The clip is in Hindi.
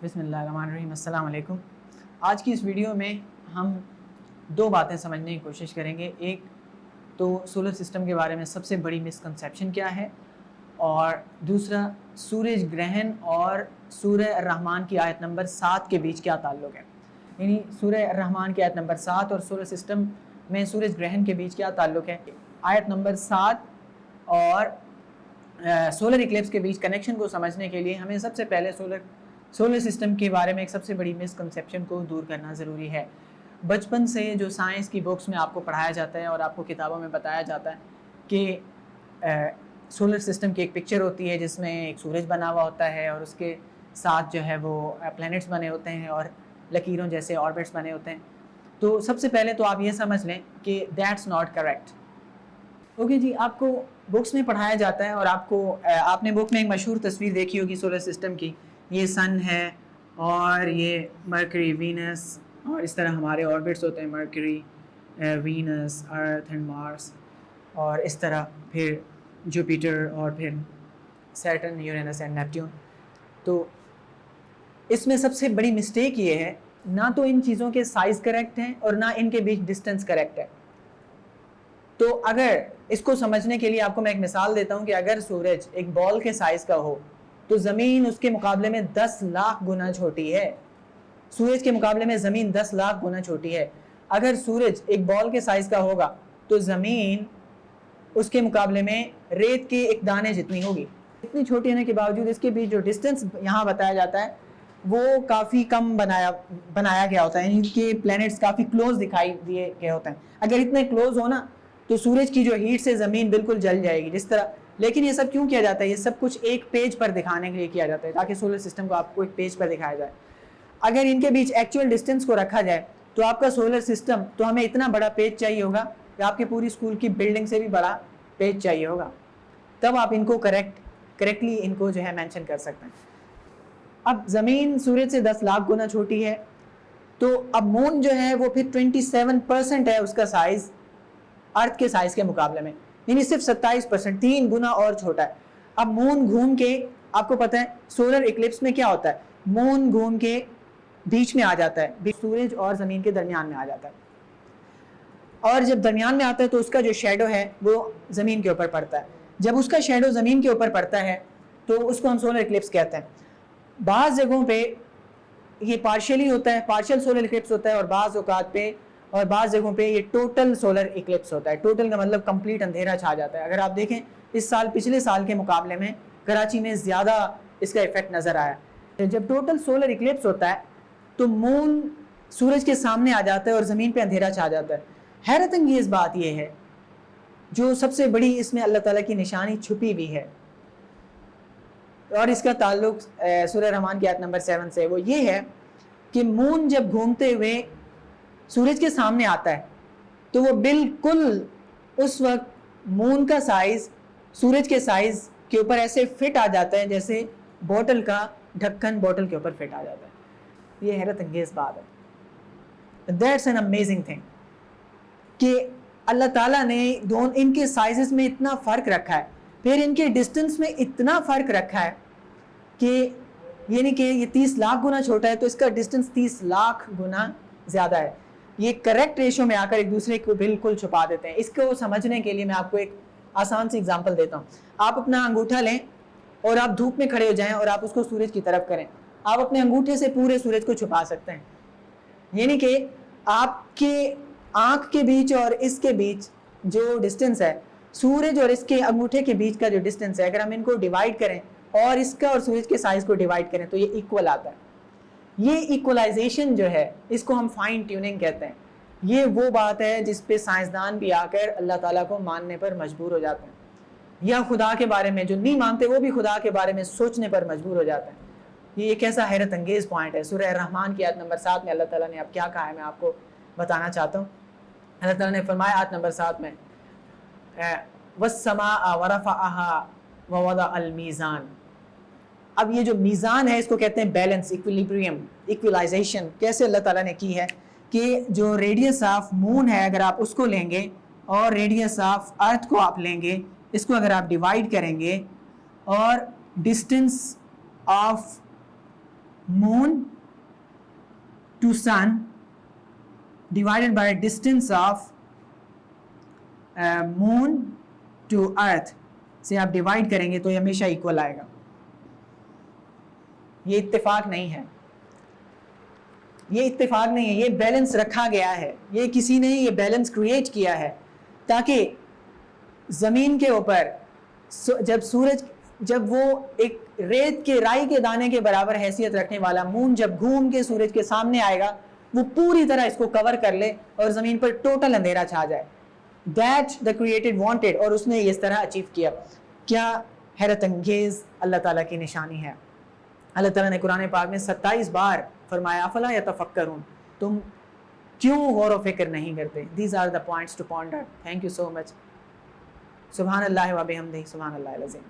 बिस्मिल्लाहिर्रहमानिर्रहीम, अस्सलाम वालेकुम। आज की इस वीडियो में हम दो बातें समझने की कोशिश करेंगे। एक तो सोलर सिस्टम के बारे में सबसे बड़ी मिसकंसेप्शन क्या है, और दूसरा सूरज ग्रहण और सूरह रहमान की आयत नंबर 7 के बीच क्या ताल्लुक़ है। यानी सूरह रहमान की आयत नंबर 7 और सोलर सिस्टम में सूरज ग्रहण के बीच क्या ताल्लुक़ है। आयत नंबर 7 और सोलर इक्लिप्स के बीच कनेक्शन को समझने के लिए हमें सबसे पहले सोलर सिस्टम के बारे में एक सबसे बड़ी मिसकंसेप्शन को दूर करना ज़रूरी है। बचपन से जो साइंस की बुक्स में आपको पढ़ाया जाता है और आपको किताबों में बताया जाता है कि सोलर सिस्टम की एक पिक्चर होती है जिसमें एक सूरज बना हुआ होता है और उसके साथ जो है वो प्लैनेट्स बने होते हैं और लकीरों जैसे ऑर्बिट्स बने होते हैं। तो सबसे पहले तो आप ये समझ लें कि दैट्स नॉट करेक्ट। ओके जी, आपको बुक्स में पढ़ाया जाता है और आपने बुक में एक मशहूर तस्वीर देखी होगी सोलर सिस्टम की। ये सन है और ये मरकरी, वीनस और इस तरह हमारे ऑर्बिट्स होते हैं, mercury, Venus, earth and Mars, और इस तरह फिर जुपिटर और फिर सैटर्न, यूरेनस एंड नेपट्यून। तो इसमें सबसे बड़ी मिस्टेक ये है, ना तो इन चीज़ों के साइज़ करेक्ट हैं और ना इनके बीच डिस्टेंस करेक्ट है। तो अगर इसको समझने के लिए आपको मैं एक मिसाल देता हूँ कि अगर सूरज एक बॉल के साइज़ का हो तो ज़मीन उसके मुकाबले में 10 लाख गुना छोटी है। सूरज के मुकाबले में ज़मीन 10 लाख गुना छोटी है। अगर सूरज एक बॉल के साइज़ का होगा तो ज़मीन उसके मुकाबले में रेत के एक दाने जितनी होगी। इतनी छोटी होने के बावजूद इसके बीच जो डिस्टेंस यहाँ बताया जाता है वो काफ़ी कम बनाया गया होता है। इनके प्लैनेट्स काफ़ी क्लोज दिखाई दिए गए होते हैं। अगर इतने क्लोज हो ना तो सूरज की जो हीट से ज़मीन बिल्कुल जल जाएगी जिस तरह। लेकिन ये सब क्यों किया जाता है? ये सब कुछ एक पेज पर दिखाने के लिए किया जाता है ताकि सोलर सिस्टम को आपको एक पेज पर दिखाया जाए। अगर इनके बीच एक्चुअल डिस्टेंस को रखा जाए तो आपका सोलर सिस्टम तो हमें इतना बड़ा पेज चाहिए होगा कि आपकी पूरी स्कूल की बिल्डिंग से भी बड़ा पेज चाहिए होगा, तब आप इनको करेक्टली इनको जो है मेंशन कर सकते हैं। अब ज़मीन सूरज से 10 लाख गुना छोटी है, तो अब मून जो है वो फिर 27% है उसका साइज़ अर्थ के साइज़ के मुकाबले में, यानी सिर्फ 27%, 3 गुना और छोटा है। अब मून घूम के, आपको पता है सोलर इक्लिप्स में क्या होता है, मून घूम के बीच में आ जाता है, सूरज और ज़मीन के दरमियान में आ जाता है, और जब दरमियान में आता है तो उसका जो शेडो है वो ज़मीन के ऊपर पड़ता है। जब उसका शेडो ज़मीन के ऊपर पड़ता है तो उसको हम सोलर इक्लिप्स कहते हैं। बाज़ जगहों पे ये पार्शियली होता है, पार्शियल सोलर इक्लिप्स होता है, और बाज़ औकात पे और बाज़ जगहों पे ये टोटल सोलर इक्लिप्स होता है। टोटल का मतलब कंप्लीट अंधेरा छा जाता है। अगर आप देखें इस साल पिछले साल के मुकाबले में कराची में ज़्यादा इसका इफेक्ट नज़र आया। जब टोटल सोलर इक्लिप्स होता है तो मून सूरज के सामने आ जाता है और ज़मीन पे अंधेरा छा जाता है। हैरत अंगेज़ बात यह है, जो सबसे बड़ी इसमें अल्लाह ताला की निशानी छुपी हुई है, और इसका ताल्लुक सूरह रहमान की आयत नंबर 7 से, वो ये है कि मून जब घूमते हुए सूरज के सामने आता है तो वो बिल्कुल उस वक्त मून का साइज़ सूरज के साइज़ के ऊपर ऐसे फिट आ जाता है जैसे बोतल का ढक्कन बोतल के ऊपर फिट आ जाता है। ये हैरत अंगेज़ बात है। दैट्स एन अमेजिंग थिंग कि अल्लाह ताला ने इनके साइजेस में इतना फ़र्क रखा है, फिर इनके डिस्टेंस में इतना फ़र्क रखा है कि यानी कि ये 30 लाख गुना छोटा है तो इसका डिस्टेंस 30 लाख गुना ज़्यादा है। ये करेक्ट रेशो में आकर एक दूसरे को बिल्कुल छुपा देते हैं। इसको समझने के लिए मैं आपको एक आसान सी एग्जांपल देता हूँ। आप अपना अंगूठा लें और आप धूप में खड़े हो जाएं और आप उसको सूरज की तरफ करें, आप अपने अंगूठे से पूरे सूरज को छुपा सकते हैं। यानी कि आपके आँख के बीच और इसके बीच जो डिस्टेंस है, सूरज और इसके अंगूठे के बीच का जो डिस्टेंस है, अगर हम इनको डिवाइड करें और इसका और सूरज के साइज़ को डिवाइड करें तो ये इक्वल आता है। ये इक्वलाइजेशन जो है इसको हम फाइन ट्यूनिंग कहते हैं। ये वो बात है जिस पे साइंसदान भी आकर अल्लाह ताला को मानने पर मजबूर हो जाते हैं, या खुदा के बारे में जो नहीं मानते वो भी खुदा के बारे में सोचने पर मजबूर हो जाते हैं। ये एक ऐसा हैरत अंगेज़ पॉइंट है। सूरह रहमान की आयत नंबर 7 में अल्लाह ताला ने अब क्या कहा है मैं आपको बताना चाहता हूँ। अल्लाह ताला ने फरमाया आयत नंबर 7 में, वस्समाअ वरफ़अहा ववदा अल मीज़ान। अब ये जो मीज़ान है इसको कहते हैं बैलेंस, इक्विलिब्रियम, इक्वलाइजेशन। कैसे अल्लाह ताला ने की है कि जो रेडियस ऑफ मून है अगर आप उसको लेंगे और रेडियस ऑफ अर्थ को आप लेंगे, इसको अगर आप डिवाइड करेंगे और distance of moon to sun divided by distance of moon to earth से आप डिवाइड करेंगे तो ये हमेशा इक्वल आएगा। ये इत्तेफाक नहीं है, ये इत्तेफाक नहीं है, ये बैलेंस रखा गया है। ये किसी ने ये बैलेंस क्रिएट किया है ताकि ज़मीन के ऊपर जब सूरज, जब वो एक रेत के राई के दाने के बराबर हैसियत रखने वाला मून जब घूम के सूरज के सामने आएगा, वो पूरी तरह इसको कवर कर ले और ज़मीन पर टोटल अंधेरा छा जाए। दैट द क्रिएटेड वांटेड, और उसने इस तरह अचीव किया। क्या हैरत अंगेज़ अल्लाह ताला की निशानी है। अल्लाह ताला ने कुरान पाक में 27 बार फरमाया अफला यतफक्करून, तुम क्यों गौर व फिक्र नहीं करते। These are the points to ponder. Thank you so much. सुभान अल्लाह व बिहम्दिही, सुभान अल्लाह अल अज़ीम।